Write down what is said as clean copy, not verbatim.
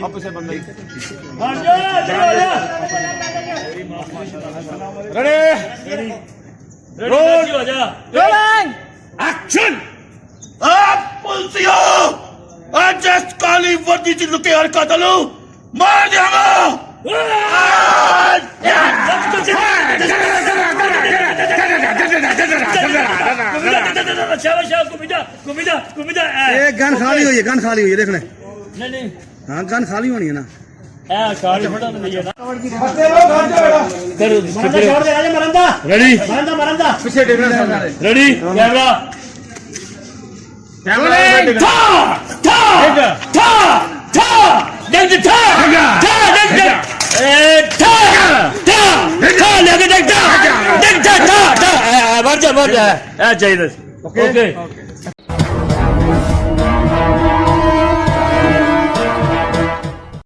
ਆਪੇ ਸੇ ਬੰਦਾ ready role ਹੋ ਜਾ ਰੋਲਿੰਗ ਐਕਸ਼ਨ ਆ ਪੁਲਸੀਓ ਅੱਜ ਇਸ ਕਾਲੀ ਵਰਦੀ ਚ ਲੁਕੇ ਹਰਕਤਾਂ ਨੂੰ ਮਾਰ ਦਿਆਂਗਾ ਇਹ ਗਨ ਖਾਲੀ ਹੋਈ ਹੈ, ਗਨ ਖਾਲੀ ਹੋਈ ਹੈ, ਦੇਖ ਲੈ। ਨਹੀਂ ਨਹੀਂ ਹਾਂ ਗਨ ਖਾਲੀ ਹੋਣੀ ਹੈ ਨਾ। ਇਹ ਕਾਲੀ ਫੜਾ ਨਹੀਂ ਹੈ ਨਾ ਰੈਡੀ ਮਰੰਦਾ ਪਿੱਛੇ ਡਿਫਰੈਂਸ ਰੈਡੀ ਕੈਮਰਾ ਕੈਮਰਾ ਠਾ ਠਾ ਠਾ ਠਾ ਦੇਖ ਠਾ ਠਾ ਦੇਖ ਏ ਠਾ ਠਾ ਠਾ ਲੈ ਕੇ ਦੇਖ ਠਾ ਠਾ ਠਾ ਵਰ ਜਾ ਇਹ ਚਾਹੀਦਾ ਓਕੇ